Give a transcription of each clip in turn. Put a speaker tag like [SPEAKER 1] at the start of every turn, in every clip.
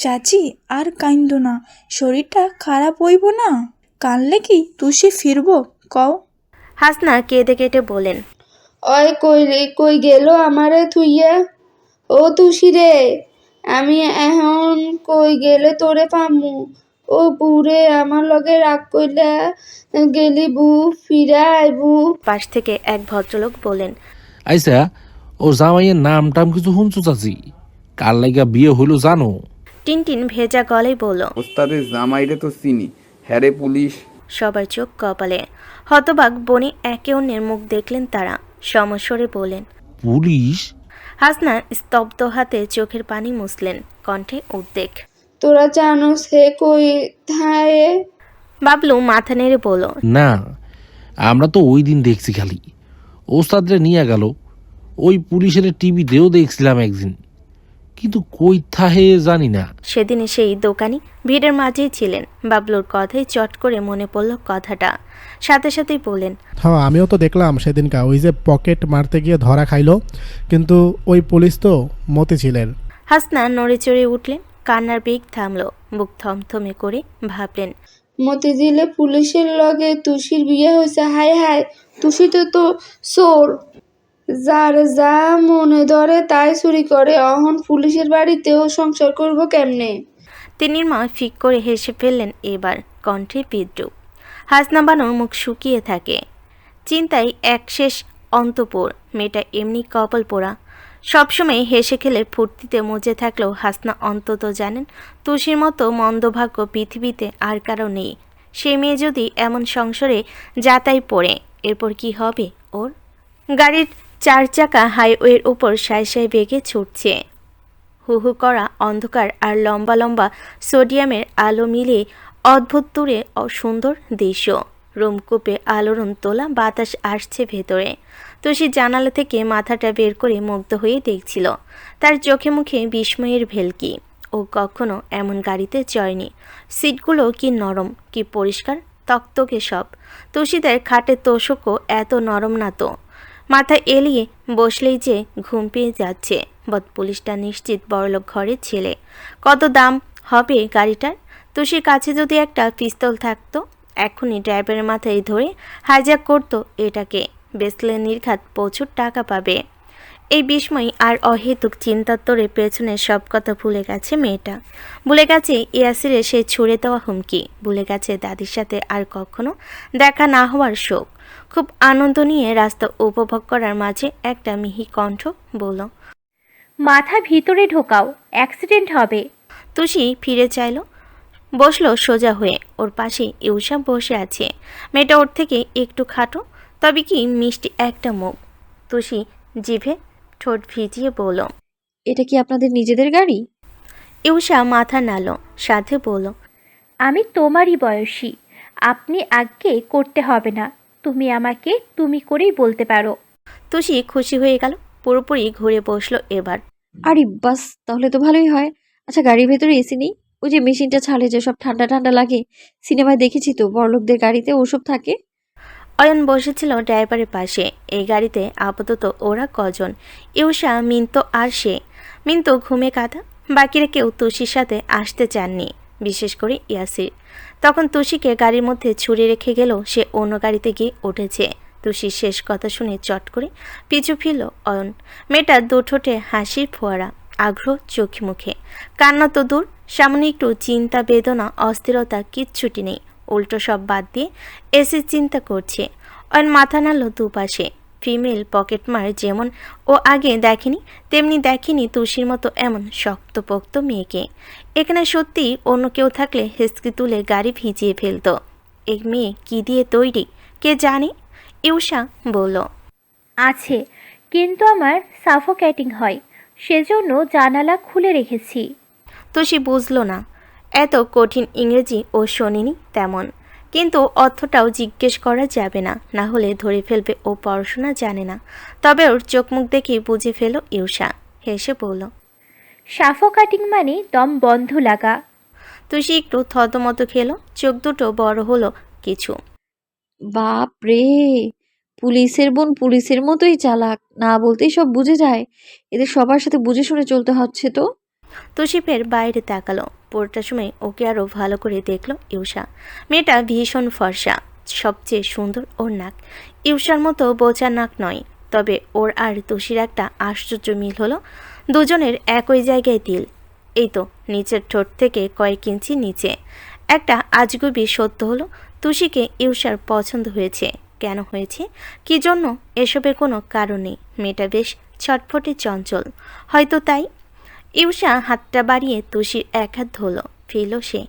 [SPEAKER 1] চাচি আর কাইন্দো না, শরীরটা খারাপ হইব না। কানলে কি তুষি ফিরব কও?
[SPEAKER 2] হাসনা কেঁদে কেটে বলেন,
[SPEAKER 3] অয় কই গেল আমারে থুইয়া? ও তুষি রে, আমি এখন কই গেলে তোরে পামু? ও বুড়ে আমার লগে রাগ কইলা গেলি বু, ফিরা আইবু।
[SPEAKER 2] পাশ থেকে এক ভদ্রলোক বলেন,
[SPEAKER 4] আইসা ও জামাইয়ের নাম টাম কিছু শুনছো চাচি? কার লাগা বিয়ে হইলো জানো?
[SPEAKER 2] টিনটিন ভেজা গলায় বলল।
[SPEAKER 5] ওস্তাদের জামাইরে তো চিনি, হ্যারে পুলিশ।
[SPEAKER 2] সবার চোখ কপালে। হতবাক বনে একে অন্যের মুখ দেখলেন তারা। সমস্বরে বলেন,
[SPEAKER 4] পুলিশ?
[SPEAKER 2] হাসনা স্তব্ধ হাতে চোখের পানি মুছলেন, কণ্ঠে উদ্বেগ।
[SPEAKER 3] তোরা জানোস হে কই থায়ে?
[SPEAKER 2] বাবলু মাথা নেড়ে বলল,
[SPEAKER 4] না, আমরা তো ওই দিন দেখছি খালি ওস্তাদরে নিয়ে গেল। ওই পুলিশের টিভিতেও দেখছিলাম একদিন, কিন্তু কই থাহে জানি না।
[SPEAKER 2] সেদিনে সেই দোকানি ভিড়ের মাঝেই ছিলেন। বাবলুর কথাই চট করে মনে পড়ল কথাটা। সাথে সাথেই বললেন,
[SPEAKER 6] হ্যাঁ আমিও তো দেখলাম সেদিনকা, ওই যে পকেট মারতে গিয়ে ধরা খাইলো, কিন্তু ওই পুলিশ তো মতি ছিলেন।
[SPEAKER 2] হাসনা নড়ে চড়ে উঠলেন, কান্নার বেগ থামল, বুক থমথমে করে ভাবলেন,
[SPEAKER 3] মতিঝিলে পুলিশের লগে তুষির বিয়ে হয়েছে। হাই হাই, তুষি তো চোর, যার যা মনে ধরে তাই চুরি করে। অহন পুলিশের বাড়িতেও সংসার করব কেমনে?
[SPEAKER 2] তিন্নির মা ফিক করে হেসে ফেললেন এবার, কণ্ঠে বিদ্রুপ। হাসনা বানুর মুখ শুকিয়ে থাকে। চিন্তায় একশেষ অন্তপুর। মেয়েটা এমনি কপাল পোড়া। সবসময় হেসে খেলে ফুর্তিতে মজে থাকলেও হাসনা অন্তত জানেন তুষির মতো মন্দভাগ্য পৃথিবীতে আর কারো নেই। সে মেয়ে যদি এমন সংসারে যাতাই পড়ে, এরপর কি হবে ওর? গাড়ির 4 চাকা হাইওয়ের উপর সায় সায় বেগে ছুটছে। হু হু করা অন্ধকার আর লম্বা লম্বা সোডিয়ামের আলো মিলিয়ে অদ্ভুত দূরে সুন্দর দৃশ্য। রুমকূপে আলোড়ন তোলা বাতাস আসছে ভেতরে। তুষি জানালা থেকে মাথাটা বের করে মুগ্ধ হয়ে দেখছিল। তার চোখে মুখে বিস্ময়ের ভেলকি। ও কখনো এমন গাড়িতে চড়েনি। সিটগুলো কি নরম, কি পরিষ্কার, তকতকে সব। তুষিদের খাটের তোষকও এত নরম না তো। মাথা এলিয়ে বসলেই যে ঘুম পেয়ে যাচ্ছে। পুলিশটা নিশ্চিত বড়লোক ঘরের ছেলে। কত দাম হবে গাড়িটার? তুষির কাছে যদি একটা পিস্তল থাকতো, এখনই ড্রাইভারের মাথায় ধরে হাইজ্যাক করতো এটাকে। বেচলে নির্ঘাত প্রচুর টাকা পাবে। এই বিস্ময় আর অহেতুক চিন্তার তোরে পেছনে সব কথা ভুলে গেছে মেয়েটা। ভুলে গেছে ইয়াসিরে সে ছুড়ে দেওয়া হুমকি। ভুলে গেছে দাদির সাথে আর কখনো দেখা না হওয়ার শোক। খুব আনন্দ নিয়ে রাস্তা উপভোগ করার মাঝে একটা মিহি কণ্ঠ বলল,
[SPEAKER 7] মাথা ভিতরে ঢোকাও, অ্যাক্সিডেন্ট হবে।
[SPEAKER 2] তুষি ফিরে চাইল, বসলো সোজা হয়ে। ওর পাশে ইউসা বসে আছে। মেয়েটা ওর থেকে একটু খাটো, তবে কি মিষ্টি একটা মুখ। তুষি জিভে ঠোঁট ভিজিয়ে বলল,
[SPEAKER 8] এটা কি আপনাদের নিজেদের গাড়ি?
[SPEAKER 2] ইউসা মাথা নাড়ল, সাথে বলল,
[SPEAKER 7] আমি তোমারই বয়সী, আপনি আগে করতে হবে না। তুমি আমাকে তুমি করেই বলতে পারো।
[SPEAKER 2] তুষি খুশি হয়ে গেল, পুরোপুরি ঘুরে বসলো এবার।
[SPEAKER 8] আরে বাস, তাহলে তো ভালোই হয়। আচ্ছা, গাড়ির ভেতরে এসি নেই? ওই যে মেশিনটা ছাড়ে যে সব ঠান্ডা ঠান্ডা লাগে, সিনেমায় দেখেছি তো, বড়লোকদের গাড়িতে ওসব থাকে।
[SPEAKER 2] অয়ন বসেছিল ড্রাইভারের পাশে। এই গাড়িতে আপাতত ওরা কজন, ইউসা, মিন্তু আর সে। মিন্তু ঘুমে কাঁদা। বাকিরা কেউ তুষির সাথে আসতে চাননি, বিশেষ করে ইয়াসির। তখন তুষিকে গাড়ির মধ্যে ছুড়ে রেখে গেল, সে অন্য গাড়িতে গিয়ে উঠেছে। তুষির শেষ কথা শুনে চট করে পিছু ফিরল অয়ন। মেয়েটার দুঠোঁটে হাসির ফোয়ারা, আগ্রহ চোখে মুখে। কান্না তো দূর, সামনে একটু চিন্তা, বেদনা, অস্থিরতা কিচ্ছুটি নেই। উল্টো সব বাদ দিয়ে এসির চিন্তা করছে। অয়ন মাথা নাড়ল দুপাশে। ফিমেল পকেটমার যেমন ও আগে দেখেনি, তেমনি দেখেনি তুষির মতো এমন শক্তপোক্ত মেয়েকে। এখানে সত্যি অন্য কেউ থাকলে হেসকি তুলে গাড়ি ভিজিয়ে ফেলতো। এই মেয়ে কি দিয়ে তৈরি কে জানে? ইউসা বলল,
[SPEAKER 7] আছে, কিন্তু আমার সাফোকেটিং হয়, সেজন্য জানালা খুলে রেখেছি।
[SPEAKER 2] তুষি বুঝল না। এত কঠিন ইংরেজি ও শোনেনি তেমন, কিন্তু অর্থটাও জিজ্ঞেস করা যাবে না, না হলে ধরে ফেলবে ও পড়াশোনা জানে না। তবে ওর চোখ মুখ দেখে বুঝে ফেল ইউসা, হেসে বলল,
[SPEAKER 7] সাফোকেটিং মানে দম বন্ধ লাগা।
[SPEAKER 2] তুষি একটু থতমত খেলো, চোখ দুটো বড় হলো কিছু।
[SPEAKER 8] বাপ রে, পুলিশের বোন পুলিশের মতোই চালাক, না বলতেই সব বুঝে যায়। এদের সবার সাথে বুঝে শুনে চলতে হচ্ছে তো।
[SPEAKER 2] তুষি ফের বাইরে তাকালো। পুরোটা সময় ওকে আরও ভালো করে দেখলো ইউষা। মেয়েটা ভীষণ ফর্সা, সবচেয়ে সুন্দর ওর নাক। ইউষার মতো বোচা নাক নয়, তবে ওর আর তুষির একটা আশ্চর্য মিল হলো, দুজনের একই জায়গায় তিল। এই তো নিচের ঠোঁট থেকে কয়েক ইঞ্চি নিচে। একটা আজগুবি সত্য হলো, তুষিকে ইউষার পছন্দ হয়েছে। কেন হয়েছে, কী জন্য, এসবের কোনো কারণ নেই। মেয়েটা বেশ ছটফটে চঞ্চল, হয়তো তাই। ইউষা হাতটা বাড়িয়ে তুষির এক হাত ধরল, ফিরল সে।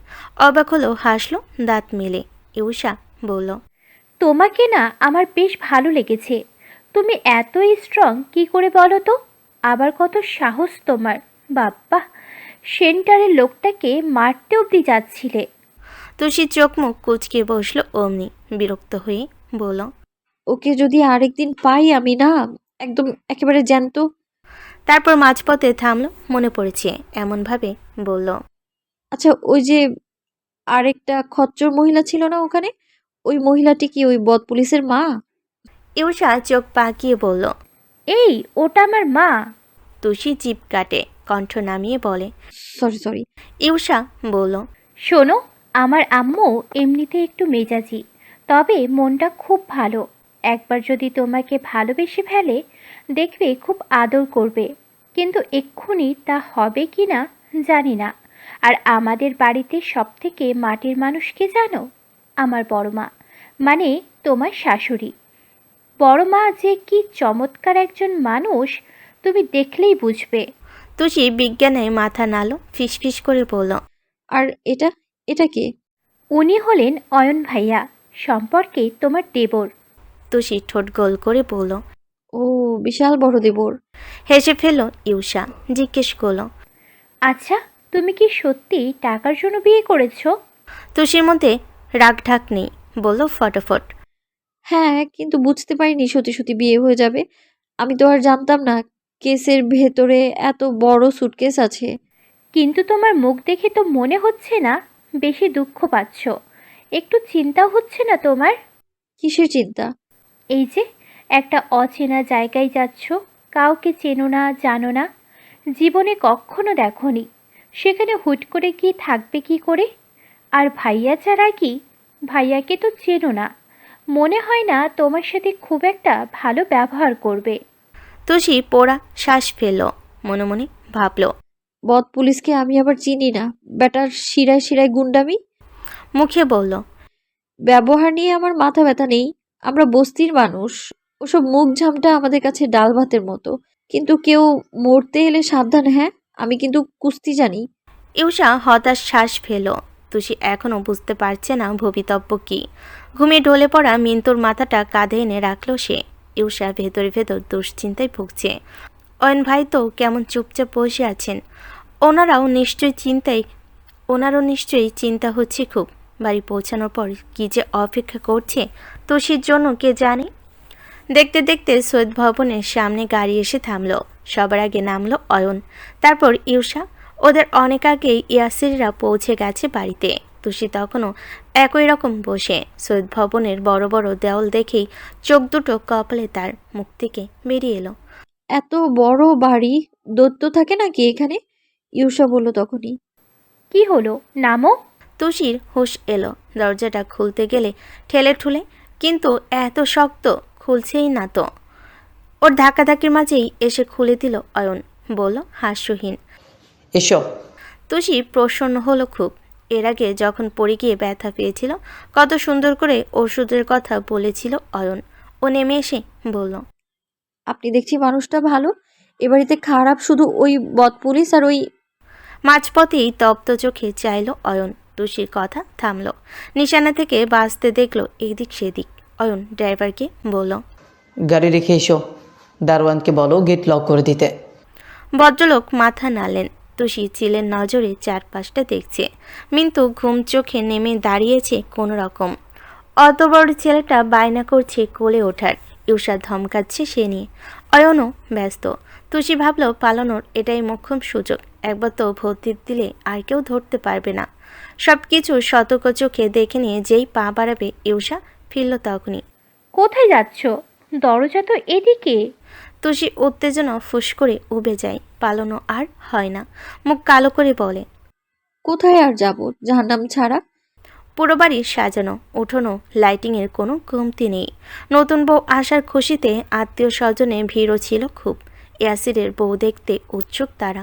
[SPEAKER 2] অবাক হলো, হাসলো দাঁত মেলে। ইউষা বলল,
[SPEAKER 7] তোমাকে না আমার বেশ ভালো লেগেছে। তুমি এতই স্ট্রং কি করে বলো তো? আবার কত সাহস তোমার! বাপ্পা, সেন্টারের লোকটাকে মারতে অবধি যাচ্ছিলে।
[SPEAKER 2] তুষি চোখ মুখ কুচকে বসলো অমনি, বিরক্ত হয়ে বলল,
[SPEAKER 8] ওকে যদি আরেকদিন পাই আমি না একদম একেবারে জ্যান্ত।
[SPEAKER 2] তারপর মাঝপথে থামলো, মনে পড়েছে এমনভাবে বলল,
[SPEAKER 8] আচ্ছা, ওই যে আরেকটা খচ্চর মহিলা ছিল না ওখানে, ওই মহিলাটি কি ওই বদ পুলিশের মা?
[SPEAKER 2] ইউষা চোখ পাকিয়ে বলল,
[SPEAKER 7] এই, ওটা আমার মা।
[SPEAKER 2] তুষি জিভ কাটে, কণ্ঠ নামিয়ে বলে।
[SPEAKER 8] Sorry sorry.
[SPEAKER 2] ইউষা বলল,
[SPEAKER 7] শোনো, আমার আম্মু এমনিতে একটু মেজাজি, তবে মনটা খুব ভালো। একবার যদি তোমাকে ভালোবেসে ফেলে, দেখবে খুব আদর করবে। কিন্তু এক্ষুনি তা হবে কি না জানি না। আর আমাদের বাড়িতে সবথেকে মাটির মানুষ কে জানো? আমার বড় মা, মানে তোমার শাশুড়ি। বড় মা যে কি চমৎকার একজন মানুষ, তুমি দেখলেই বুঝবে।
[SPEAKER 2] তুষি বিজ্ঞানে মাথা নাড়ল, ফিসফিস করে বলল,
[SPEAKER 8] আর এটা এটা কে?
[SPEAKER 7] উনি হলেন অয়ন ভাইয়া, সম্পর্কে তোমার দেবর।
[SPEAKER 2] তুষি ঠোঁট গোল করে বলল।
[SPEAKER 8] ও, বিশাল বড় দেবর।
[SPEAKER 2] হেসে ফেলল ইউষা, জিজ্ঞেস করল,
[SPEAKER 7] আচ্ছা, তুমি কি সত্যি টাকার জন্য বিয়ে করেছো?
[SPEAKER 2] তুষির মধ্যে রাগ ঢাক নেই, বলল ফটাফট।
[SPEAKER 8] হ্যাঁ, কিন্তু বুঝতে পারিনি সত্যি সত্যি বিয়ে হয়ে যাবে। আমি তো আর জানতাম না কেসের ভেতরে এত বড় সুটকেস আছে।
[SPEAKER 7] কিন্তু তোমার মুখ দেখে তো মনে হচ্ছে না বেশি দুঃখ পাচ্ছ। একটু চিন্তাও হচ্ছে না তোমার?
[SPEAKER 8] কিসের চিন্তা?
[SPEAKER 7] এই যে একটা অচেনা জায়গায় যাচ্ছ, কাউকে চেনো না, জানো না, জীবনে কখনো দেখোনি, সেখানে হুট করে কি থাকবে কি করে? আর ভাইয়া ছাড়া কি? ভাইয়াকে তো চেনো না, মনে হয় না তোমার সাথে খুব একটা ভালো ব্যবহার করবে।
[SPEAKER 2] তুষি পোড়া শ্বাস ফেলল, মনে মনে ভাবল,
[SPEAKER 8] বদ পুলিশকে আমি আবার চিনি না, বেটার শিরায় শিরায় গুন্ডামি।
[SPEAKER 2] মুখে বলল,
[SPEAKER 8] ব্যবহার নিয়ে আমার মাথা ব্যথা নেই, আমরা বস্তির মানুষ। ওসব মুখ ঝামটা আমাদের কাছে ডাল ভাতের মতো। কিন্তু কেউ মরতে এলে সাবধান, হ্যাঁ? আমি কিন্তু কুস্তি জানি।
[SPEAKER 2] ইউষা হতাশ শ্বাস ফেল। তুষি এখনও বুঝতে পারছে না ভবিতব্য কি। ঘুমিয়ে ঢলে পড়া মিন্তুর মাথাটা কাঁধে এনে রাখল সে। ইউষা ভেতরে ভেতর দুশ্চিন্তায় ভুগছে। অয়ন ভাই তো কেমন চুপচাপ বসে আছেন। ওনারও নিশ্চয়ই চিন্তা হচ্ছে খুব। বাড়ি পৌঁছানোর পর কি যে অপেক্ষা করছে তুষির জন্য কে জানে। দেখতে দেখতে সৈয়দ ভবনের সামনে গাড়ি এসে থামল। সবার আগে নামলো অয়ন, তারপর ইউষা। ওদের অনেক আগেই ইয়াসিররা পৌঁছে গেছে বাড়িতে। তুষি তখনও একই রকম বসে। সৈয়দ ভবনের বড় বড় দেওয়াল দেখেই চোখ দুটো কপালে তার মুখ থেকে বেরিয়ে এলো।
[SPEAKER 8] এত বড় বাড়ি, দৈত্য থাকে নাকি এখানে? ইউষা বলল তখনই।
[SPEAKER 7] কি হলো, নামো।
[SPEAKER 2] তুষির হুঁশ এলো। দরজাটা খুলতে গেলে ঠেলে ঠুলে, কিন্তু এত শক্ত, খুলছেই না তো। ওর ধাক্কাধাক্কির মাঝেই এসে খুলে দিল অয়ন, বলল হাস্যহীন,
[SPEAKER 9] এসো।
[SPEAKER 2] তুষি প্রসন্ন হলো খুব। এর আগে যখন পড়ে গিয়ে ব্যথা পেয়েছিল, কত সুন্দর করে ওষুধের কথা বলেছিল অয়ন। ও নেমে এসে বলল,
[SPEAKER 8] আপনি দেখছি মানুষটা ভালো, এ বাড়িতে খারাপ শুধু ওই বদ পুলিশ আর ওই।
[SPEAKER 2] মাঝপথেই তপ্ত চোখে চাইল অয়ন। তুষির কথা থামল। নিশানা থেকে বাঁচতে দেখল এদিক সেদিক। অয়ন ড্রাইভারকে বলল,
[SPEAKER 9] গাড়ি রেখে এসো, দারোয়ানকে বলো গেট লক করে দিতে।
[SPEAKER 2] ভদ্রলোক মাথা নাড়লেন। তুষি চিলের নজরে চারপাশটা দেখছে। মিন্তু ঘুম চোখে নেমে দাঁড়িয়েছে কোনো রকম। অত বড় ছেলেটা বায়না করছে কোলে ওঠার। ইউষা ধমকাচ্ছে সে নিয়ে। অয়নও ব্যস্ত। তুষি ভাবল পালানোর এটাই মোক্ষম সুযোগ। একবার তো ভর্তি দিলে আর কেউ ধরতে পারবে না। সব কিছু সতর্ক চোখে দেখে নিয়ে যেই পা বাড়াবে ইউষা ফিরল তখনই।
[SPEAKER 7] কোথায় যাচ্ছ? দরজা তো এদিকে।
[SPEAKER 2] তুষি উত্তেজনা ফুস করে উবে যায়। পালানো আর হয় না। মুখ কালো করে বলে,
[SPEAKER 8] কোথায় আর যাব জাহান্নাম ছাড়া?
[SPEAKER 2] পুরো বাড়ি সাজানো, উঠোনো লাইটিংয়ের কোনো কমতি নেই। নতুন বউ আসার খুশিতে আত্মীয় স্বজনে ভিড়ও ছিল খুব। ইয়াসিরের বউ দেখতে উৎসুক তারা,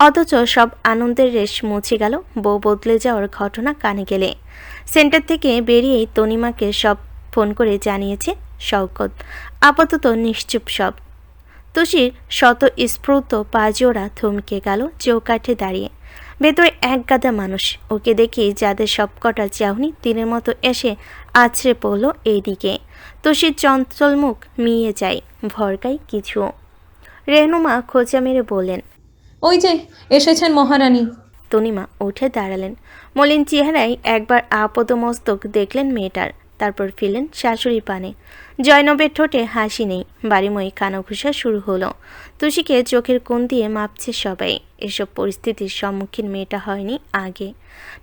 [SPEAKER 2] অথচ সব আনন্দের রেশ মুছে গেল বউ বদলে যাওয়ার ঘটনা কানে গেলে। সেন্টার থেকে বেরিয়েই তনিমাকে সব ফোন করে জানিয়েছে শওকত। আপাতত নিশ্চুপ সব। তুষির শত স্ফূর্ত পা জোড়া থমকে গেল চৌকাঠে দাঁড়িয়ে। ভেতরে এক গাদা মানুষ, ওকে দেখে যাদের সবকটা চাহনি তীরের মতো এসে আছড়ে পড়ল এইদিকে। তুষির চঞ্চল মুখ মিয়ে যায়, ভরকায় কিছু। রেহনুমা খোঁচা মেরে বললেন,
[SPEAKER 10] ওই যে এসেছেন মহারানী।
[SPEAKER 2] তনিমা উঠে দাঁড়ালেন। মলিন চেহারায় একবার আপদমস্তক দেখলেন মেয়েটার, তারপর ফিরলেন শাশুড়ি পানে। জয়নবের ঠোঁটে হাসি নেই, বাড়িময় কানাঘুষা শুরু হলো। তুষিকে চোখের কোণ দিয়ে মাপছে সবাই। এসব পরিস্থিতির সম্মুখীন মেয়েটা হয়নি আগে।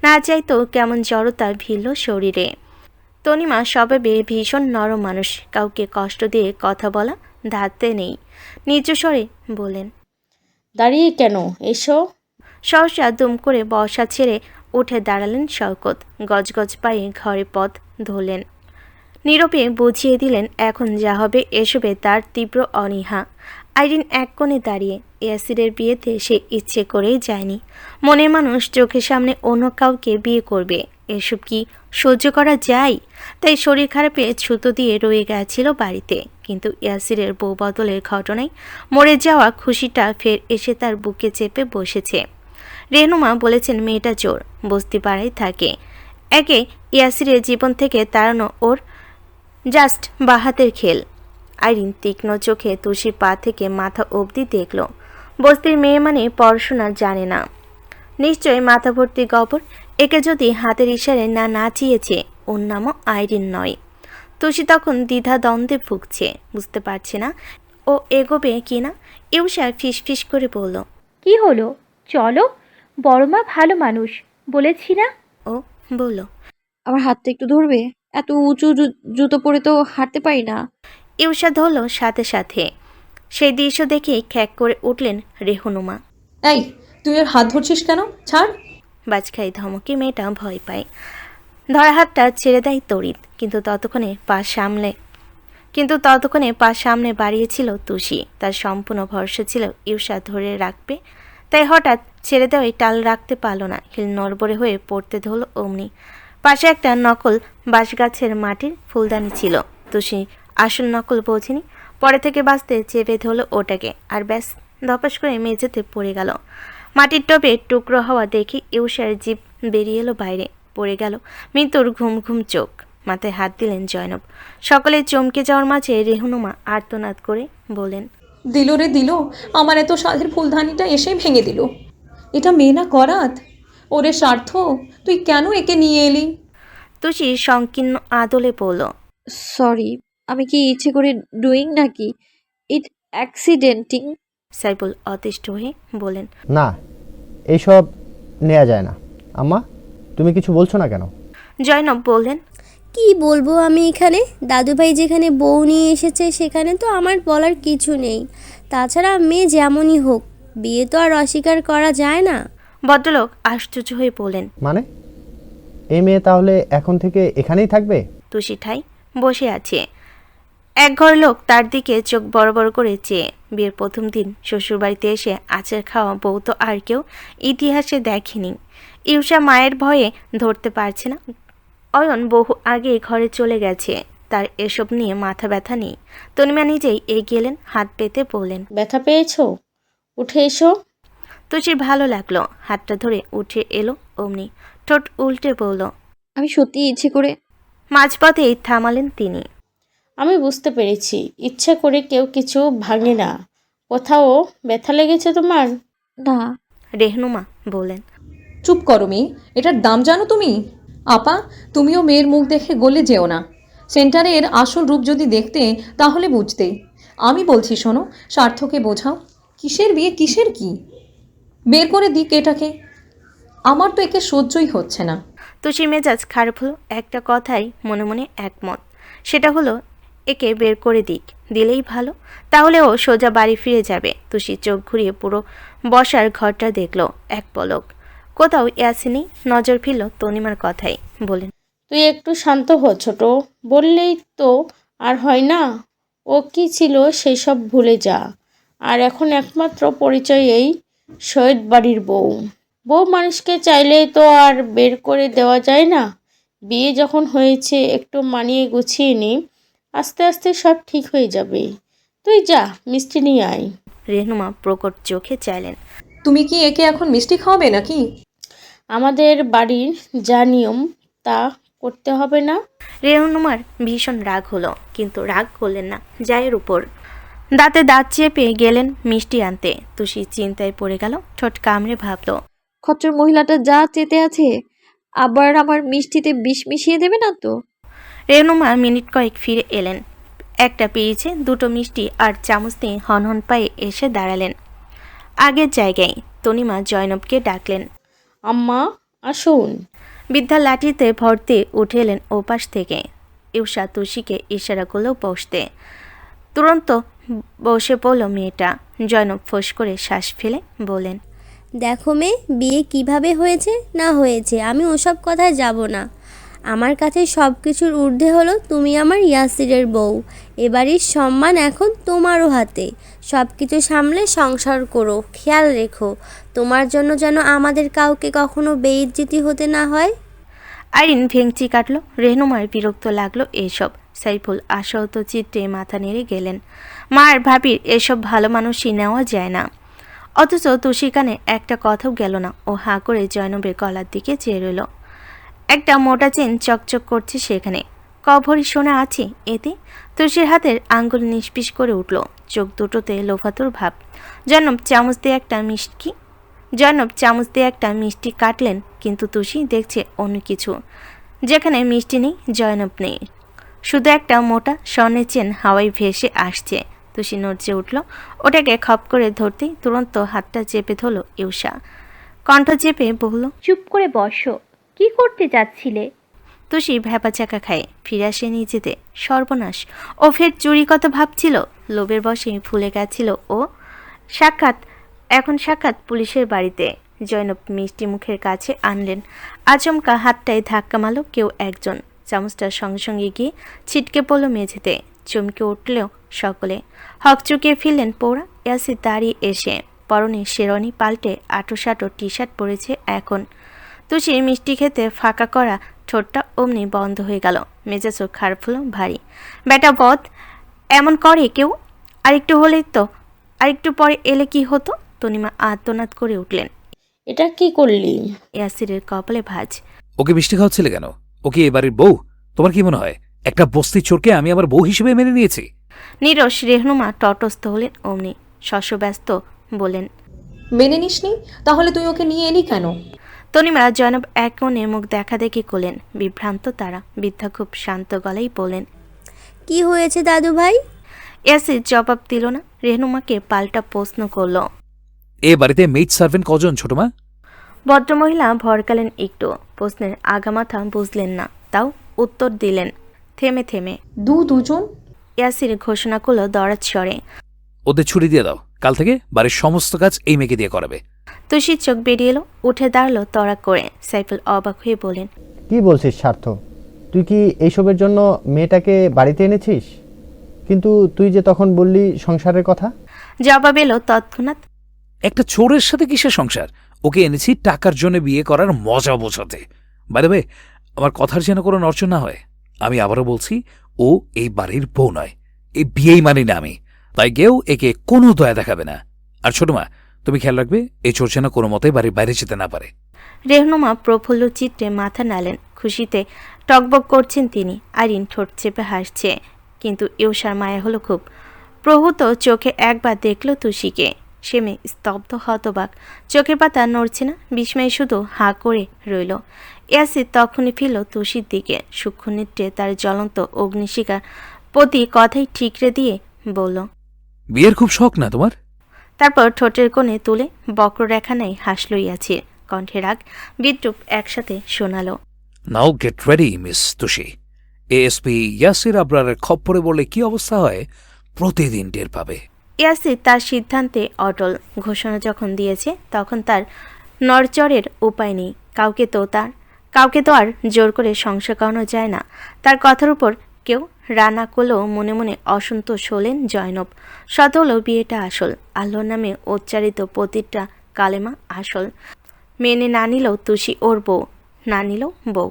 [SPEAKER 2] না চাইতেও কেমন জড়তা ভিড়ল শরীরে। তনিমা স্বভাবে ভীষণ নরম মানুষ, কাউকে কষ্ট দিয়ে কথা বলা ধাতে নেই। নিচু স্বরে বলেন,
[SPEAKER 11] দাঁড়িয়ে কেন, এসো।
[SPEAKER 2] সহসা দুম করে বসা ছেড়ে উঠে দাঁড়ালেন শওকত। গজগজ পায়ে ঘরে পথ ধরলেন। নীরবে বুঝিয়ে দিলেন এখন যা হবে এসবে তার তীব্র অনীহা। আইরিন এক কোণে দাঁড়িয়ে। ইয়াসিরের বিয়েতে সে ইচ্ছে করেই যায়নি। মনের মানুষ চোখের সামনে অন্য কাউকে বিয়ে করবে, এসব কি সহ্য করা যায়? তাই শরীর খারাপে ছুতো দিয়ে রয়ে গেছিল বাড়িতে। কিন্তু ইয়াসিরের বউ বদলের ঘটনায় মরে যাওয়া খুশিটা ফের এসে তার বুকে চেপে বসেছে। রেহনুমা বলেছেন মেয়েটা চোর, বস্তি পাড়ায় থাকে। একে ইয়াসিরের জীবন থেকে তাড়ানো ওর জাস্ট বাহাতের খেল। আইরিন তীক্ষ্ণ চোখে তুষির পা থেকে মাথা অবধি দেখল। বস্তির মেয়ে মানে পড়াশোনা জানে না, নিশ্চয়ই মাথা ভর্তি গবর। একে যদি হাতের ইশারে না নাচিয়েছে, ওর নামও আইরিন নয়। তুষি তখন দ্বিধা দ্বন্দ্বে ভুগছে, বুঝতে পারছে না ও এগোবে কিনা। ইউষা ফিসফিস করে বলল,
[SPEAKER 7] কি হলো? চলো, বড়মা ভালো মানুষ, বলেছি না।
[SPEAKER 2] ও বলল,
[SPEAKER 8] আমার হাতটা একটু ধরবে? এত উঁচু জুতো পরে তো হাঁটতে পারি না।
[SPEAKER 2] ইউষা ধরল সাথে সাথে। সেই দৃশ্য দেখে খ্যাক করে উঠলেন রেহনুমা।
[SPEAKER 10] এই, তুই ওর হাত ধরছিস কেন? ছাড়।
[SPEAKER 2] বাজখাই ধমকে মেয়েটা ভয় পায়। ধরা হাতটা ছেড়ে দেয় তড়িৎ। কিন্তু ততক্ষণে পা সামনে বাড়িয়েছিল তুষি। তার সম্পূর্ণ ভরসা ছিল ইউষা ধরে রাখবে, তাই হঠাৎ ছেড়ে দেওয়াই টাল রাখতে পারল না। হিল নড়বড়ে হয়ে পড়তে ধরল অমনি। পাশে একটা নকল বাঁশগাছের মাটির ফুলদানি ছিল। তুষি আসল নকল বোঝেনি, পরে থেকে বাঁচতে চেপে ধরল ওটাকে, আর ব্যাস ধপাস করে মেঝেতে পড়ে গেল। মাটির টবে টুকরো হওয়া দেখে ইউষার জিভ বেরিয়ে এলো বাইরে। পড়ে গেল মৃত্যুর ঘুম ঘুম চোখ। মাথায় হাত দিলেন জয়নব। সকলে চমকে যাওয়ার মাঝে রেহনুমা আর্তনাদ করে বলেন,
[SPEAKER 10] দিল রে দিল, আমার এত সাধের ফুলদানিটা এসে ভেঙে দিল। এটা মেয়ে না করাত? ওরে স্বার্থ, তুই কেন একে নিয়ে এলি?
[SPEAKER 2] তুষি সংকীর্ণ আদলে বলল,
[SPEAKER 8] সরি, আমি কি ইচ্ছে করে ডুইং নাকি? ইট অ্যাক্সিডেন্টিং।
[SPEAKER 2] সাইফুল অতিষ্ঠ হয়ে বলেন,
[SPEAKER 12] না, এইসব নেওয়া যায় না। আম্মা, তুমি কিছু বলছো না কেন?
[SPEAKER 2] জয়নব বললেন,
[SPEAKER 13] কি বলবো আমি, এখানে দাদুভাই যেখানে বউ নিয়ে এসেছে সেখানে তো আমার বলার কিছু নেই। তাছাড়া মেয়ে যেমনই হোক, বিয়ে তো আর অস্বীকার করা যায় না।
[SPEAKER 2] ভদ্রলোক আশ্চর্য হয়ে বললেন,
[SPEAKER 12] মানে এই মেয়ে তাহলে এখন থেকে এখানেই থাকবে?
[SPEAKER 2] তুষি ঠাই বসে আছে। এক ঘর লোক তার দিকে চোখ বড় বড় করে চেয়ে। বিয়ের প্রথম দিন শ্বশুরবাড়িতে এসে আচার খাওয়া বউ তো আর কেউ ইতিহাসে দেখেনি। ইউষা মায়ের ভয়ে ধরতে পারছে না। অয়ন বহু আগে ঘরে চলে গেছে, তার এসব নিয়ে মাথা ব্যথা নেই। তনিমা নিজেই এগিয়ে এলেন, হাত পেতে বললেন,
[SPEAKER 11] ব্যথা পেয়েছো? উঠে এসো।
[SPEAKER 2] তুষির ভালো লাগলো, হাতটা ধরে উঠে এলো অমনি। ঠোঁট উল্টে বলল,
[SPEAKER 8] আমি সত্যি ইচ্ছে করে।
[SPEAKER 2] মাঝপথেই থামালেন তিনি।
[SPEAKER 11] আমি বুঝতে পেরেছি, ইচ্ছা করে কেউ কিছু ভাঙে না। কোথাও ব্যথা লেগেছে তোমার?
[SPEAKER 8] না।
[SPEAKER 2] রেহনুমা বললেন,
[SPEAKER 10] চুপ করো মেয়ে, এটার দাম জানো তুমি? আপা, তুমিও মেয়ের মুখ দেখে গলে যেও না। সেন্টারের আসল রূপ যদি দেখতে তাহলে বুঝতে। আমি বলছি শোনো, স্বার্থকে বোঝাও। কিসের বিয়ে, কিসের কি? বের করে দিক এটাকে। আমার তো একে সহ্যই হচ্ছে না।
[SPEAKER 2] তুষির মেজাজ খারাপ হলো একটা কথাই মনে মনে একমত। সেটা হলো একে বের করে দিক, দিলেই ভালো, তাহলে ও সোজা বাড়ি ফিরে যাবে। তুষি চোখ ঘুরিয়ে পুরো বসার ঘরটা দেখলো এক পলক, কোথাও ইয়াসিনী। নজর ফিরল তনিমার কথাই, বলেন,
[SPEAKER 11] তুই একটু শান্ত হ ছোট, বললেই তো আর হয় না। ও কি ছিল সেই সব ভুলে যা। আর এখন একমাত্র পরিচয় এই সৈয়দ বাড়ির বউ। বউ মানুষকে চাইলেই তো আর বের করে দেওয়া যায় না। বিয়ে যখন হয়েছে একটু মানিয়ে গুছিয়ে নি, আস্তে আস্তে সব ঠিক হয়ে যাবে। তুই যা, মিষ্টি নিয়ে আয়।
[SPEAKER 2] রেহনুমা প্রকট চোখে চাইলেন,
[SPEAKER 10] তুমি কি একে এখন মিষ্টি খাওয়াবে নাকি?
[SPEAKER 11] আমাদের বাড়ির যা নিয়ম তা করতে হবে না?
[SPEAKER 2] রেহনুমার ভীষণ রাগ হলো, কিন্তু রাগ করলেন না জায়ের উপর। দাঁতে দাঁত চেপে গেলেন মিষ্টি আনতে। তুষি চিন্তায় পড়ে গেল, ঠোঁট কামড়ে ভাবল,
[SPEAKER 8] খচ্চর মহিলাটা যা চেতে আছে, আবার আমার মিষ্টিতে বিষ মিশিয়ে দেবে না তো?
[SPEAKER 2] রেহনুমা মিনিট কয়েক ফিরে এলেন, একটা পেয়েছে, দুটো মিষ্টি আর চামচ নিয়ে হনহন পায়ে এসে দাঁড়ালেন আগের জায়গায়। তনিমা জয়নবকে ডাকলেন,
[SPEAKER 11] আম্মা আসুন।
[SPEAKER 2] বিদ্যা লাঠিতে ভরতে উঠে এলেন ওপাশ থেকে। ইউষা তুষিকে ইশারা করলেও বসতে, তুরন্ত বসে পড়ল মেয়েটা। জয়নব ফোঁস করে শ্বাস ফেলে বলেন,
[SPEAKER 13] দেখো মেয়ে, বিয়ে কিভাবে হয়েছে না হয়েছে আমি ওসব কথায় যাব না। আমার কাছে সব কিছুর ঊর্ধ্বে হলো তুমি আমার ইয়াসিরের বউ। এবাড়ির সম্মান এখন তোমারও হাতে। সব কিছু সামলে সংসার করো, খেয়াল রেখো তোমার জন্য যেন আমাদের কাউকে কখনো বেইজ্জতি হতে না হয়।
[SPEAKER 2] আইরিন ভেঙচি কাটল। রেহনুমার বিরক্ত লাগলো এসব। সাইফুল আশাহত চিত্তে মাথা নেড়ে গেলেন। মার ভাবির এসব ভালো মানুষই নেওয়া যায় না। অথচ তুষির কানে একটা কথাও গেল না। ও হাঁ করে জয়নবের গলার দিকে চেয়ে রইল। একটা মোটা চেন চকচক করছে সেখানে। কভরি সোনা আছে এতে। তুষির হাতের আঙ্গুল নিষ্পিস করে উঠল, চোখ দুটোতে লোফাতুর ভাব। জয়নব চামচ দিয়ে একটা মিষ্টি কাটলেন, কিন্তু তুষি দেখছে অন্য কিছু। যেখানে মিষ্টি নেই, জয়নব নেই, শুধু একটা মোটা স্বর্ণের চেন হাওয়ায় ভেসে আসছে। তুষি নড়ছে উঠল, ওটাকে খপ করে ধরতেই তুরন্ত হাতটা চেপে ধরল ইউষা। কণ্ঠ চেপে বলল,
[SPEAKER 7] চুপ করে বসো, কি করতে যাচ্ছিলে?
[SPEAKER 2] তুষি ভ্যাপাচাকা খায়, ফিরে আসে নিজেতে। সর্বনাশ, ও ফের চুরি কত ভাবছিল। লোভের বশে ভুলে গেছিল ও। এখন সাক্ষাৎ পুলিশের বাড়িতে। জয়নব মিষ্টি মুখের কাছে আনলেন। আচমকা হাতটায় ধাক্কা মারল কেউ একজন। চামচটার সঙ্গে সঙ্গে গিয়ে ছিটকে পড়ল মেঝেতে। চমকে উঠলেও সকলে। হকচুকিয়ে ফিরলেন পৌরা। ইয়াসির দাঁড়িয়ে এসে পরনে শেরওয়ানি পাল্টে আঁটো-সাঁটো টি শার্ট পরেছে এখন। তুষির মিষ্টি খেতে ফাঁকা করা ঠোঁটটা অমনি বন্ধ হয়ে গেল। মেজাজও খারাপ হলো ভারী। বেটা বদ, এমন করে কেউ? আরেকটু পরে এলে কি হতো? তনিমা আর্তনাদ করে উঠলেন,
[SPEAKER 11] এটা কি করলি?
[SPEAKER 2] ইয়াসিরের কপালে ভাঁজ।
[SPEAKER 14] ওকে মিষ্টি খাওয়াচ্ছিলে কেন? ওকে এবারের বউ? তোমার কি মনে হয় একটা বস্তি চোরকে আমি আমার বউ হিসেবে মেনে নিয়েছি?
[SPEAKER 2] নীরস রেহনুমা তটস্থ হলেন অমনি। শস্যব্যস্ত বলেন,
[SPEAKER 10] মেনে নিসনি? তাহলে তুই ওকে নিয়ে এলি কেন?
[SPEAKER 2] তনিমা জয়নব এক মনে মুখ দেখা দেখি করলেন। বিভ্রান্ত তারা। বৃদ্ধা খুব শান্ত গলায় বলেন,
[SPEAKER 13] কি হয়েছে দাদু ভাই?
[SPEAKER 2] ইয়াসির জবাব দিল না। রেহনুমাকে পাল্টা প্রশ্ন করল,
[SPEAKER 14] এ বাড়িতে মেইড সার্ভেন্ট কজন ছোটমা?
[SPEAKER 2] ভদ্রমহিলা ভরকালেন একটু। প্রশ্নের আগামাথা বুঝলেন না, তাও উত্তর দিলেন থেমে থেমে,
[SPEAKER 10] দুজন।
[SPEAKER 2] ইয়াসির ঘোষণা করল দরাজ স্বরে,
[SPEAKER 14] ওদের ছুটি দিয়ে দাও, কাল থেকে বাড়ির সমস্ত কাজ এই মেয়েকে দিয়ে করাবে।
[SPEAKER 2] তুষির চোখ বেরিয়ে এলো, উঠে দাঁড়ালো তড়াক করে। সাইফুল অবাক হয়ে বলেন,
[SPEAKER 12] কি বলছিস স্বার্থ? তুই কি এইসবের জন্য মেয়েটাকে বাড়িতে এনেছিস? কিন্তু তুই যে তখন বললি সংসারের কথা।
[SPEAKER 2] জবাব এলো তৎক্ষণাৎ,
[SPEAKER 14] একটা চোরের সাথে কিসের সংসার? ওকে এনেছি টাকার জন্য বিয়ে করার মজা বোঝাতে। বাই দ্য ওয়ে, আমার কথার যেন কোনো নড়চড় না হয়। আমি আবারও বলছি, ও এই বাড়ির বউ নয়। এই বিয়েই মানি না আমি। তাই কেউ একে কোনো দয়া দেখাবে না। আর ছোটমা, তুমি খেয়াল রাখবে এই চোর যেন কোনো মতেই বাড়ির বাইরে যেতে না পারে।
[SPEAKER 2] রেহনুমা প্রফুল্ল চিত্রে মাথা নাড়লেন। খুশিতে টকবক করছেন তিনি। আইরিন ঠোঁট চেপে হাসছে, কিন্তু ইউষার মায়া হলো খুব। প্রভূত চোখে একবার দেখল তুষিকে। সে মেয়ে স্তব্ধ হতবাক, চোখের পাতা নড়ছে না, বিস্ময়ে শুধু হাঁ করে রইল। ইয়াসির তখনই ফিরল তুষির দিকে। সূক্ষ্ম নেত্রে তার জ্বলন্ত অগ্নিশিখার প্রতি কথাই ঠিকরে দিয়ে বলল,
[SPEAKER 14] বিয়ের খুব শখ না তোমার?
[SPEAKER 2] তারপর ঠোঁটের কোণে তুলে বক্ররেখা নেই হাসল ইয়াসির। কণ্ঠে রাগ বিদ্রুপ একসাথে শোনালো,
[SPEAKER 14] now get ready miss Tushi. ASP Yasir আবরারের খপ্পরে বললে কি অবস্থা হয় প্রতিদিন টের পাবে।
[SPEAKER 2] ইয়াসির তার সিদ্ধান্তে অটল। ঘোষণা যখন দিয়েছে তখন তার নড়চড়ের উপায় নেই। কাউকে তো আর জোর করে সংসার করানো যায় না। তার কথার উপর কেউ রানা করলেও মনে মনে অসন্তোষ হলেন জয়নব। শত হলেও বিয়েটা আসল। আল্লাহর নামে উচ্চারিত প্রতিটা কালেমা আসল। মেনে না নিলেও তুষি ওর বউ, না নিলেও বউ।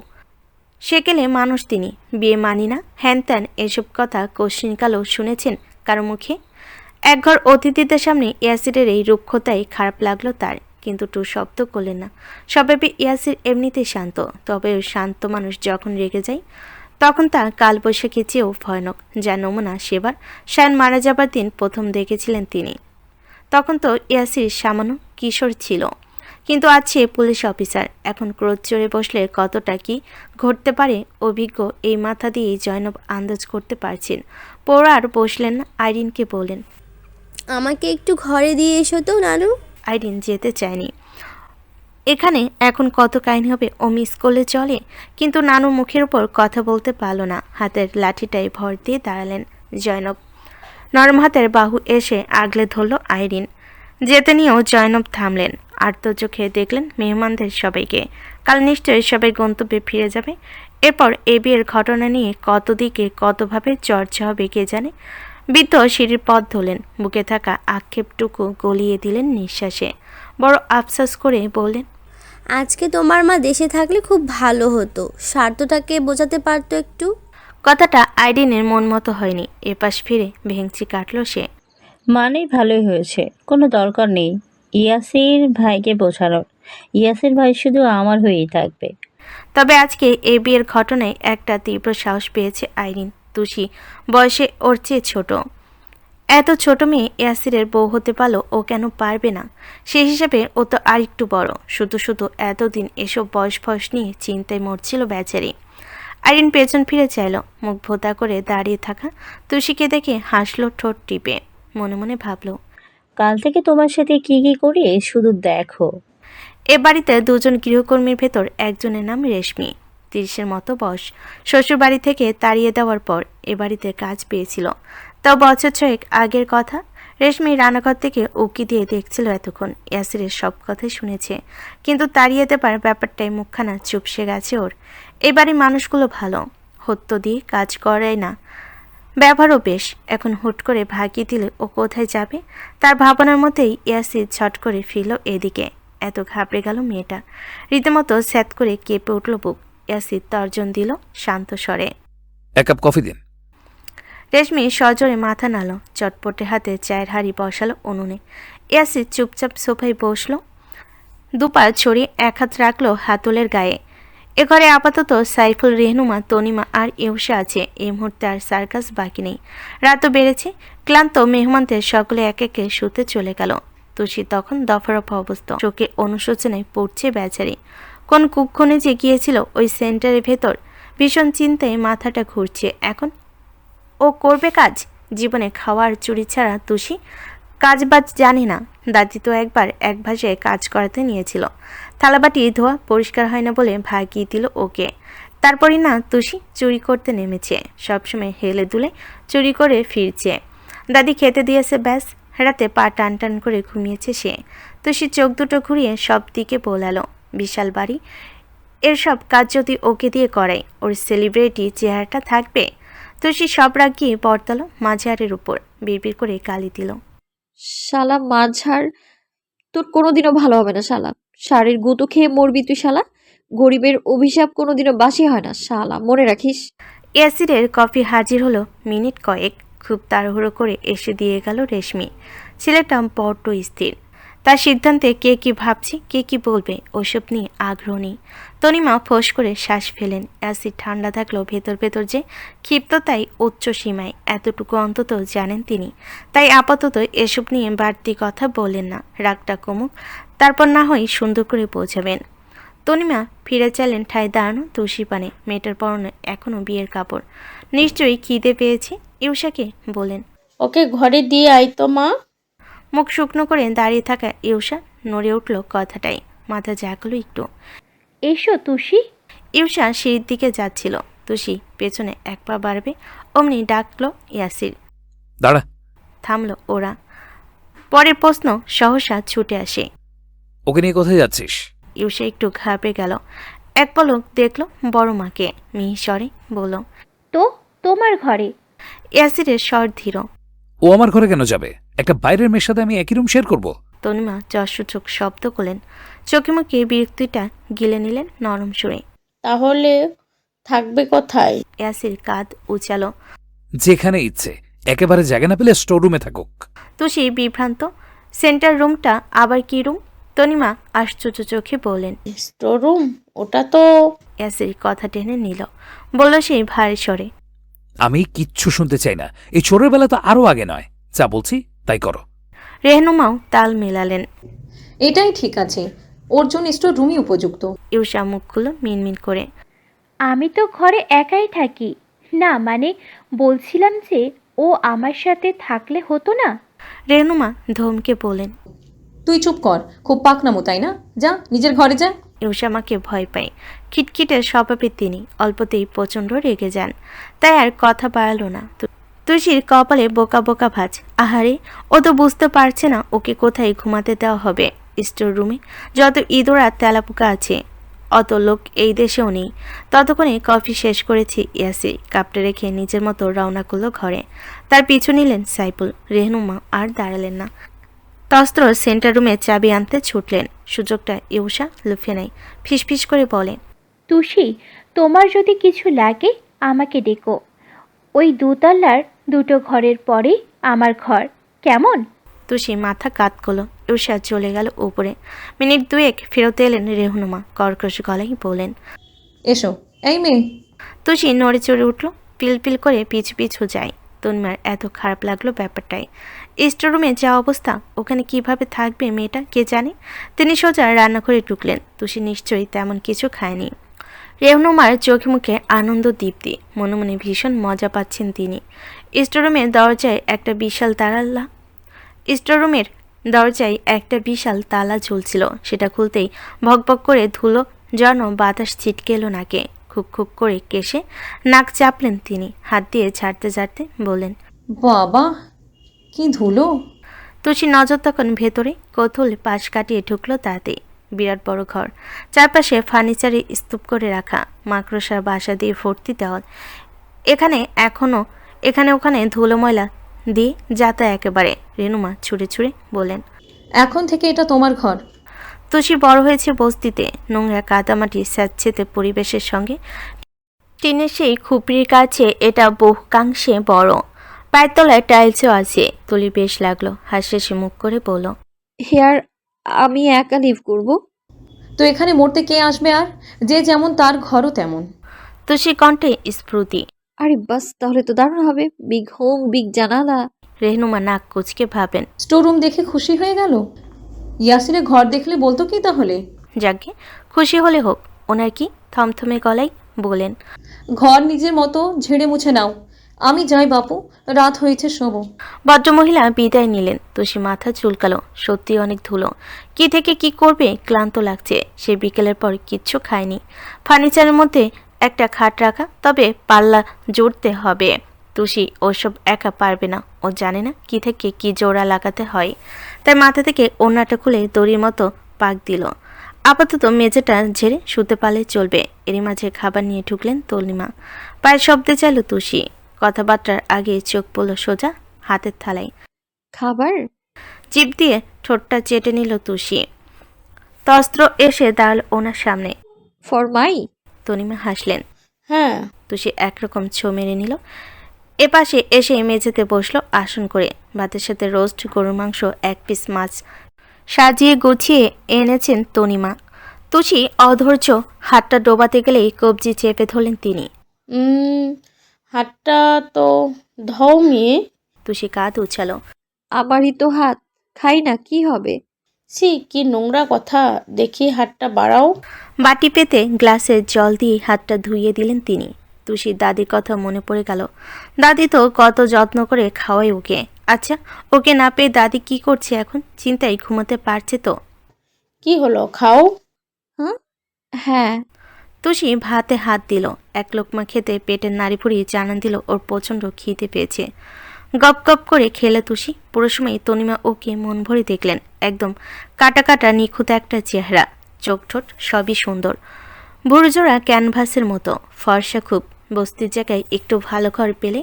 [SPEAKER 2] সেকেলে মানুষ তিনি। বিয়ে মানি না, হ্যান ত্যান এসব কথা কোশ্চিনকালেও শুনেছেন কারো মুখে? একঘর অতিথিদের সামনে ইয়াসিরের এই রুক্ষতাই খারাপ লাগলো তার, কিন্তু টু শব্দ করলেন না। স্বভাবে ইয়াসির এমনিতেই শান্ত, তবে ওই শান্ত মানুষ যখন রেগে যায় তখন তা কালবৈশাখী চেয়েও ভয়ানক। যা নমুনা সেবার শায়ন মারা যাবার দিন প্রথম দেখেছিলেন তিনি। তখন তো ইয়াসির সামান্য কিশোর ছিল, কিন্তু আজ সে পুলিশ অফিসার। এখন ক্রোধ চড়ে বসলে কতটা কি ঘটতে পারে অভিজ্ঞ এই মাথা দিয়েই জয়নব আন্দাজ করতে পারছেন। পড়া আর বসলেন না, আইরিনকে বললেন,
[SPEAKER 13] আমাকে একটু ঘরে দিয়ে এসো তো নানু।
[SPEAKER 2] আইরিন যেতে চায়নি। এখানে এখন কত কাহিনী হবে ও মিস করলে চলে, কিন্তু নানু মুখের উপর কথা বলতে পারল না। হাতের লাঠিটায় ভর দিয়ে দাঁড়ালেন জয়নব। নরম হাতের বাহু এসে আগলে ধরল আইরিন। যেতে নিয়েও জয়নব থামলেন। আর্তর্য খেয়ে দেখলেন মেহমানদের সবাইকে। কাল নিশ্চয়ই সবাই গন্তব্যে ফিরে যাবে। এরপর এ বিয়ের ঘটনা নিয়ে কত দিকে কতভাবে চর্চা হবে কে জানে। বৃদ্ধ সিঁড়ির পথ ধরলেন। বুকে থাকা আক্ষেপটুকু গলিয়ে দিলেন নিঃশ্বাসে। বড় আফসোস করে বললেন,
[SPEAKER 13] আজকে তোমার মা দেশে থাকলে খুব ভালো হতো, স্বার্থটাকে বোঝাতে পারতো একটু।
[SPEAKER 2] কথাটা আইরিনের মন মতো হয়নি। এপাশ ফিরে ভেঙচি কাটল সে।
[SPEAKER 15] মানেই ভালোই হয়েছে, কোনো দরকার নেই ইয়াসির ভাইকে বোঝানোর। ইয়াসির ভাই শুধু আমার হয়েই থাকবে।
[SPEAKER 2] তবে আজকে এই বিয়ের ঘটনায় একটা তীব্র সাহস পেয়েছে আইরিন। তুষি বয়সে ওর চেয়ে ছোট। এত ছোট মেয়ে ইয়াসিরের বউ হতে পারলো, ও কেন পারবে না? সেই হিসাবে ও তো আরেকটু বড়। শুধু এতদিন এসব বয়স নিয়ে চিন্তায় মরছিল বেচারি। আইরিন পেছন ফিরে চাইল। মুখ ভোতা করে দাঁড়িয়ে থাকা তুষিকে দেখে হাসলো ঠোঁট টিপে। মনে মনে ভাবল,
[SPEAKER 15] কাল থেকে তোমার সাথে কি কি করি শুধু দেখো।
[SPEAKER 2] এ বাড়িতে দুজন গৃহকর্মীর ভেতর একজনের নাম রেশমি। 30-এর মতো বয়স। শ্বশুর বাড়ি থেকে তাড়িয়ে দেওয়ার পর এ বাড়িতে কাজ পেয়েছিল। তাও বছর 6 আগের কথা। রেশমি রান্নাঘর থেকে উকি দিয়ে দেখছিল এতক্ষণ। ইয়াসিরের সব কথাই শুনেছে, কিন্তু তাড়িয়ে দেবার ব্যাপারটাই মুখখানা চুপসে গেছে ওর। এই বাড়ির মানুষগুলো ভালো, হত্য দিয়ে কাজ করায় না, ব্যবহারও বেশ। এখন হুট করে ভাগিয়ে দিলে ও কোথায় যাবে? তার ভাবনার মধ্যেই ইয়াসির ছট করে ফিরল এদিকে। এত ঘাবড়ে গেল মেয়েটা। রীতিমতো স্যাত করে কেঁপে উঠল বুক। ইয়াসির তর্জন দিল শান্ত স্বরে,
[SPEAKER 14] 1 কাপ কফি দিন।
[SPEAKER 2] রেশমি সজোরে মাথা নাড়ল। চটপটে হাতে চায়ের হাঁড়ি বসালো উনুনে। ইয়াসির চুপচাপ সোফায় বসল। দুপা ছড়িয়ে এক হাত রাখলো হাতলের গায়ে। এ ঘরে আপাতত সাইফুল, রেহনুমা, তনিমা আর ইউসা আছে। এই মুহূর্তে আর সার্কাস বাকি নেই। রাতও বেড়েছে। ক্লান্ত মেহমানদের সকলে এক একে শুতে চলে গেল। তুষি তখন দফারফা অবস্থা। চোখে অনুশোচনায় পড়ছে বেচারি। কোন কুক্ষণে যে গিয়েছিল ওই সেন্টারের ভেতর। ভীষণ চিন্তায় মাথাটা ঘুরছে। এখন ও করবে কাজ? জীবনে খাওয়ার চুরি ছাড়া তুষি কাজবাজ জানে না। দাদি তো একবার এক ভাষায় কাজ করাতে নিয়েছিল। থালাবাটি ধোয়া পরিষ্কার হয় না বলে ভাগিয়ে দিল ওকে। তারপরই না তুষি চুরি করতে নেমেছে। সবসময় হেলে দুলে চুরি করে ফিরছে। দাদি খেতে দিয়েছে, ব্যাস। রাতে পা টান টান করে ঘুমিয়েছে সে। তুষি চোখ দুটো ঘুরিয়ে সব দিকে বোলালো। বিশাল বাড়ি, এর সব কাজ যদি ওকে দিয়ে করায়, ওর সেলিব্রিটি চেহারাটা থাকবে? তুষি সব রাগ গিয়ে বর্তালো মাঝারের উপর। বিড়বিড় করে গালি দিল,
[SPEAKER 8] শালা মাঝার, তোর কোনোদিনও ভালো হবে না শালা। শাড়ির গুঁতো খেয়ে মরবি তুই শালা। গরিবের অভিশাপ কোনোদিনও বাসি হয় না শালা, মনে রাখিস।
[SPEAKER 2] ইয়াসিরের কফি হাজির হলো মিনিট কয়েক। খুব তাড়াহুড়ো করে এসে দিয়ে গেল রেশমি। ছেলেটা বড্ড স্থির। তার সিদ্ধান্তে কে কি ভাবছে, কে কি বলবে, ওসব নিয়ে আগ্রহ নেই। তনিমা ফোঁস করে শ্বাস ফেলেন। অ্যাসিড ঠান্ডা থাকলেও ভেতর যে ক্ষিপ্ততাই উচ্চ সীমায়, এতটুকু অন্তত জানেন তিনি। তাই আপাতত এসব নিয়ে বাড়তি কথা বলেন না। রাগটা কমুক, তারপর না হয় সুন্দর করে বোঝাবেন। তনিমা ফিরে চাইলেন ঠায় দাঁড়ানো তুষি পানে। মেয়েটার পরনে এখনও বিয়ের কাপড়। নিশ্চয়ই খিদে পেয়েছে। ইউসাকে বলেন,
[SPEAKER 11] ওকে ঘরে দিয়ে আয় তো মা।
[SPEAKER 2] মুখ শুকনো করে দাঁড়িয়ে থাকা ইউসা নড়ে উঠল কথাটাই। মাথা জাগলো একটু।
[SPEAKER 7] এসো তুষি।
[SPEAKER 2] ইউসা সিঁড়ির দিকে যাচ্ছিল। তুষি পেছনে এক পা বাড়বে অমনি ডাকলো ইয়াসির।
[SPEAKER 14] দাঁড়া।
[SPEAKER 2] থামলো ওরা। পরের প্রশ্ন সহসা ছুটে আসে।
[SPEAKER 14] ওকে নিয়ে কোথায় যাচ্ছিস?
[SPEAKER 2] ইউসা একটু ঘাবড়ে গেল। এক পলক দেখলো বড় মাকে, মিহিস্বরে বলল,
[SPEAKER 7] তো তোমার ঘরে।
[SPEAKER 2] ইয়াসিরের স্বর ধীর।
[SPEAKER 14] ও আমার ঘরে কেন যাবে? একটা বাইরের মেয়ের সাথে আমি একই রুম শেয়ার করব?
[SPEAKER 2] তনিমা যশসূচক শব্দ করলেন। চোখে মুখে বিরক্তিটা গিলে নিলেন নরম সুরে।
[SPEAKER 11] তাহলে থাকবে কোথায়?
[SPEAKER 2] ইয়াসির কাঁধ উচালো।
[SPEAKER 14] যেখানে ইচ্ছে, একেবারে জায়গা না পেলে স্টোর রুমে থাকুক।
[SPEAKER 2] তুষি বিভ্রান্ত। সেন্টার রুমটা আবার কি রুম? তনিমা আশ্চর্য চোখে বললেন,
[SPEAKER 11] স্টোর রুম? ওটা তো।
[SPEAKER 2] ইয়াসির কথা টেনে নিল। বলল সেই ভারী স্বরে,
[SPEAKER 14] আমি কিচ্ছু শুনতে চাই না। এই চোরের বেলা তো আরো আগে নয়। যা বলছি তাই করো।
[SPEAKER 2] রেহনুমাও তাল মেলালেন।
[SPEAKER 10] এটাই ঠিক আছে, ওর জন্য স্টোর রুমই উপযুক্ত।
[SPEAKER 2] ইউসা মুখ খুলো মিনমিন করে।
[SPEAKER 7] আমি তো ঘরে একাই থাকি। না মানে বলছিলাম যে ও আমার সাথে থাকলে হতো না।
[SPEAKER 2] রেহনুমা ধমকে বলেন,
[SPEAKER 10] তুই চুপ কর, খুব পাকনামো তাই না? যা নিজের ঘরে যা।
[SPEAKER 2] ইউসামাকে ভয় পায়। খিটখিটের স্বভাবের তিনি অল্পতেই প্রচণ্ড রেগে যান। তাই আর কথা বাড়ালো না। তুষির কপালে বোকা বোকা ভাঁজ। আহারে, ও তো বুঝতে পারছে না ওকে কোথায় ঘুমাতে দেওয়া হবে। স্টোর রুমে যত ইঁদুর আর তেলাপোকা আছে, অত লোক এই দেশেও নেই। ততক্ষণে কফি শেষ করেছি ইয়াসির। কাপটা রেখে নিজের মতো রওনা করলো ঘরে। তার পিছু নিলেন সাইফুল। রেহনুমা আর দাঁড়ালেন না। তস্ত্র সেন্টার রুমে চাবি আনতে ছুটলেন। সুযোগটা ইউসা লুফে নেয়। ফিসফিস করে বলে,
[SPEAKER 7] তুষি, তোমার যদি কিছু লাগে আমাকে ডেকো। ওই দোতলার দুটো ঘরের পরে আমার ঘর, কেমন?
[SPEAKER 2] তুষি মাথা কাত করলো। ইউসা চলে গেল উপরে। মিনিট দুয়েক ফেরত এলেন রেহনুমা। কর্কশ গলায় বলেন,
[SPEAKER 10] এসো। এই মেয়ে।
[SPEAKER 2] তুষি নড়ে চড়ে উঠল। পিলপিল করে পিছু পিছু যায়। তন্মার এত খারাপ লাগলো ব্যাপারটাই। স্টোররুমে যা অবস্থা, ওখানে কিভাবে থাকবে মেয়েটা কে জানে। তিনি সোজা রান্নাঘরে ঢুকলেন। তুষি নিশ্চয়ই তেমন কিছু খায়নি। রেহনুমার চোখে মুখে আনন্দ দীপ্তি। মনে মনে ভীষণ মজা পাচ্ছেন তিনি। স্টোররুমের দরজায় একটা বিশাল তালা ঝুলছিল। সেটা খুলতেই ভকভক করে ধুলো যেন বাতাস ছিটকে এলো নাকে। খুব খুব করে কেশে নাক চাপলেন তিনি। হাত দিয়ে ঝাড়তে ঝাড়তে বললেন,
[SPEAKER 10] বাবা কি ধুলো।
[SPEAKER 2] তুষি নজর তখন ভেতরে। কৌতূহল পাশ কাটিয়ে ঢুকলো তাতে। বিরাট বড় ঘর, চারপাশে ফার্নিচারে স্তূপ করে রাখা। মাকড়সার বাসা দিয়ে ভর্তি দেওয়াল। এখানে ওখানে ধুলো ময়লা দিয়ে যাতা একেবারে। রেনুমা ছুঁড়ে ছুঁড়ে বলেন,
[SPEAKER 10] এখন থেকে এটা তোমার ঘর।
[SPEAKER 2] তুষি বড় হয়েছে বস্তিতে। নোংরা কাদামাটি স্যাঁতসেঁতে পরিবেশের সঙ্গে টিনের সেই খুপড়ির কাছে এটা বহুকাংশে বড়। পায়ের তলায় টাইলসও আছে। তুলি বেশ লাগলো। হাসি মুখ করে বলল,
[SPEAKER 8] হেয়ার আমি একা লিভ করব।
[SPEAKER 10] তো এখানে মরতে কে আসবে? আর যে যেমন তার ঘরও তেমন।
[SPEAKER 2] তুষি কণ্ঠে স্ফূর্তি।
[SPEAKER 8] আরে বাস, তাহলে তো দারুণ হবে। বিগ হোম, বিগ জানালা।
[SPEAKER 2] রেহনুমা নাক কুচকে ভাবেন,
[SPEAKER 10] স্টোর রুম দেখে খুশি হয়ে গেল। ইয়াসিনের ঘর দেখলে বলতো কি তাহলে?
[SPEAKER 2] যাকে খুশি হলে হোক। ওনার কি? থমথমে গলায় বলেন,
[SPEAKER 10] ঘর নিজের মতো ঝেড়ে মুছে নাও। আমি যাই বাপু, রাত হয়েছে, শোবো।
[SPEAKER 2] ভদ্রমহিলা বিদায় নিলেন। তুষি মাথা চুলকালো। সত্যি অনেক ধুলো। কি থেকে কি করবে, ক্লান্ত লাগছে। সে বিকেলের পর কিচ্ছু খায়নি। ফার্নিচারের মধ্যে একটা খাট রাখা, তবে পাল্লা জুড়তে হবে। তুষি ওসব একা পারবে না। ও জানে না কি থেকে কি জোড়া লাগাতে হয়। তাই মাথা থেকে ওড়নাটা খুলে দড়ির মতো পাক দিল। আপাতত মেঝেটা ঝেড়ে শুতে পারলে চলবে। এরই মাঝে খাবার নিয়ে ঢুকলেন তলিমা। পায়ের শব্দে চাইল তুষি। কথাবার্তার আগে চোখ পড়ল সোজা হাতের থালায়।
[SPEAKER 8] খাবার?
[SPEAKER 2] জিভ দিয়ে ঠোঁটটা চেটে নিল তুষি। তস্ত্র এসে দাঁড়াল ওনার সামনে।
[SPEAKER 8] ফরমাই?
[SPEAKER 2] তনিমা হাসলেন।
[SPEAKER 11] হ্যাঁ।
[SPEAKER 2] তুষি একরকম ছো মেরে নিল। এপাশে এসে মেঝেতে বসলো আসন করে। ভাতের সাথে রোস্ট গরুর মাংস, এক পিস মাছ সাজিয়ে গুছিয়ে এনেছেন তনিমা। তুষি অধৈর্য। হাতটা ডোবাতে গেলেই কবজি চেপে ধরলেন তিনি।
[SPEAKER 11] হাতটা তো ধও মেয়ে।
[SPEAKER 2] তুষি কাঁধ উছালো।
[SPEAKER 8] আমারই তো হাত, খাই না কি হবে?
[SPEAKER 11] ছি, কি নোংরা কথা। দেখি হাতটা বাড়াও।
[SPEAKER 2] বাটি পেতে গ্লাসে জল দিয়ে হাতটা ধুইয়ে দিলেন তিনি। তুষির দাদির কথা মনে পড়ে গেল। দাদি তো কত যত্ন করে খাওয়াই ওকে। আচ্ছা, ওকে না পেয়ে দাদি কি করছে এখন? চিন্তায় ঘুমাতে পারছে তো?
[SPEAKER 11] কি হলো, খাও।
[SPEAKER 8] হ্যাঁ।
[SPEAKER 2] তুষি ভাতে হাত দিল, এক লোকমা খেতে পেটের নাড়ি ফুরিয়ে জানান দিল ওর প্রচণ্ড খিদে পেয়েছে। গপ গপ করে খেলে তুষি। পুরো সময় তনিমা ওকে মন ভরে দেখলেন। একদম কাটা কাটা নিখুঁত একটা চেহারা, চোখ ঠোঁট সবই সুন্দর, বুড়োজোড়া ক্যানভাসের মতো, ফর্সা খুব। বস্তির জায়গায় একটু ভালো ঘর পেলে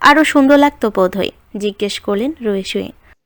[SPEAKER 2] আরও সুন্দর লাগতো বোধ হয়। জিজ্ঞেস করলেন রয়ে শুয়ে।